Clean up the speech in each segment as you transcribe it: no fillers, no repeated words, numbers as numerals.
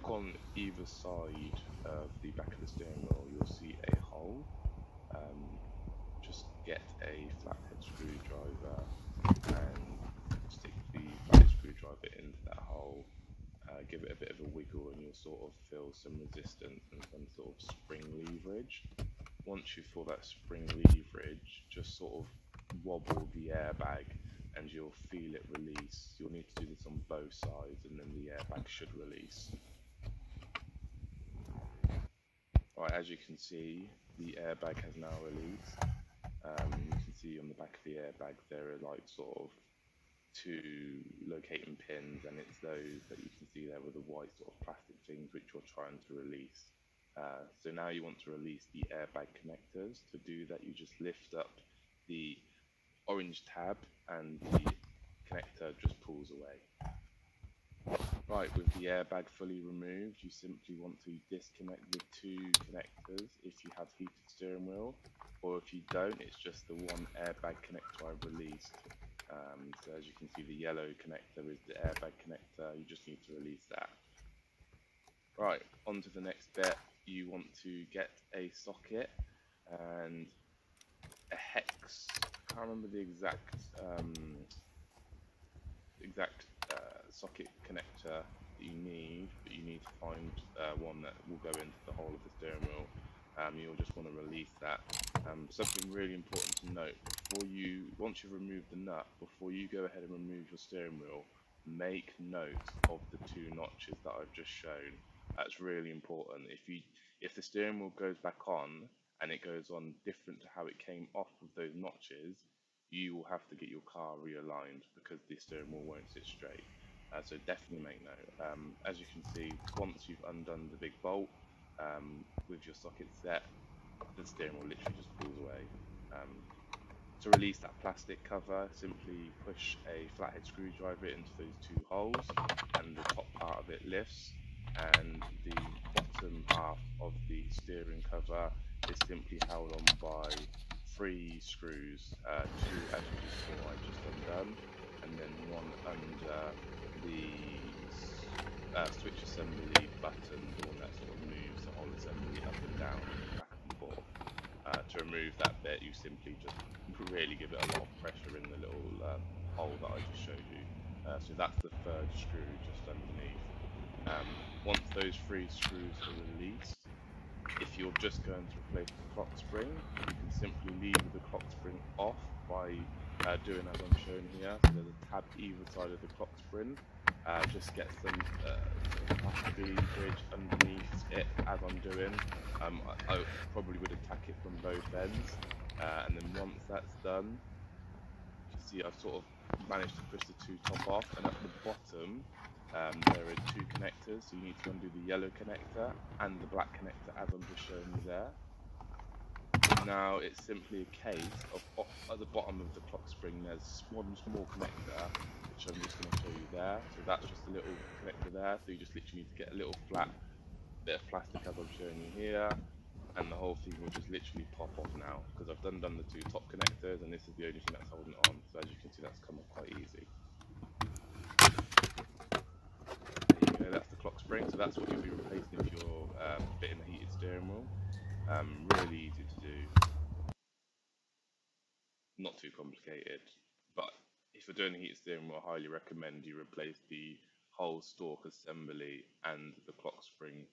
look on either side of the back of the steering wheel, you'll see a hole. Just get a flathead screwdriver and stick the flathead screwdriver into that hole. Give it a bit of a wiggle and you'll sort of feel some resistance and some sort of spring leverage. Once you feel that spring leverage, just sort of wobble the airbag and you'll feel it release. You'll need to do this on both sides and then the airbag should release. Right, as you can see, the airbag has now released. You can see on the back of the airbag there are like sort of two locating pins, and it's those that you can see there with the white sort of plastic things which you're trying to release. So now you want to release the airbag connectors. To do that, you just lift up the orange tab and the connector just pulls away. Right, with the airbag fully removed, you simply want to disconnect the two connectors if you have heated steering wheel, or if you don't, it's just the one airbag connector I've released. So as you can see, the yellow connector is the airbag connector. You just need to release that. Right, on to the next bit. You want to get a socket and a hex. I can't remember the exact socket connector that you need, but you need to find one that will go into the whole of the steering wheel. You'll just want to release that. Something really important to note, once you've removed the nut, before you go ahead and remove your steering wheel, make note of the two notches that I've just shown. That's really important. If the steering wheel goes back on and it goes on different to how it came off of those notches, you will have to get your car realigned because the steering wheel won't sit straight. So definitely make note. As you can see, once you've undone the big bolt with your socket set, the steering wheel literally just pulls away. To release that plastic cover, simply push a flathead screwdriver into those two holes and the top part of it lifts, and the bottom half of the steering cover is simply held on by 3 screws, 2 as you just saw I just undone, and then one under the switch assembly button, the one that sort of moves the whole assembly up and down, back and forth. To remove that bit, you simply just really give it a lot of pressure in the little hole that I just showed you. So that's the 3rd screw just underneath. Once those 3 screws are released, if you're just going to replace the clock spring, you can simply leave the clock spring off by doing as I'm showing here. So there's a tab either side of the clock spring. Just get some plastic leverage underneath it as I'm doing. I probably would attack it from both ends, and then once that's done, you see I've sort of managed to push the 2 top off, and at the bottom there are 2 connectors, so you need to undo the yellow connector and the black connector as I'm just showing you there. Now it's simply a case of at the bottom of the clock spring there's one small connector which I'm just going to show you there. So that's just a little connector there, so you just literally need to get a little flat bit of plastic as I'm showing you here, and the whole thing will just literally pop off now because I've done the 2 top connectors and this is the only thing that's holding it on. So as you can see, that's come off quite easy. There you go, that's the clock spring. So that's what you'll be replacing if you're fitting a heated steering wheel. Really easy to do, not too complicated, but if you're doing a heated steering wheel, I highly recommend you replace the whole stalk assembly and the clock spring.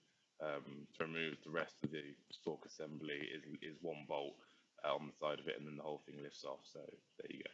To remove the rest of the stalk assembly is one bolt on the side of it, and then the whole thing lifts off. So there you go.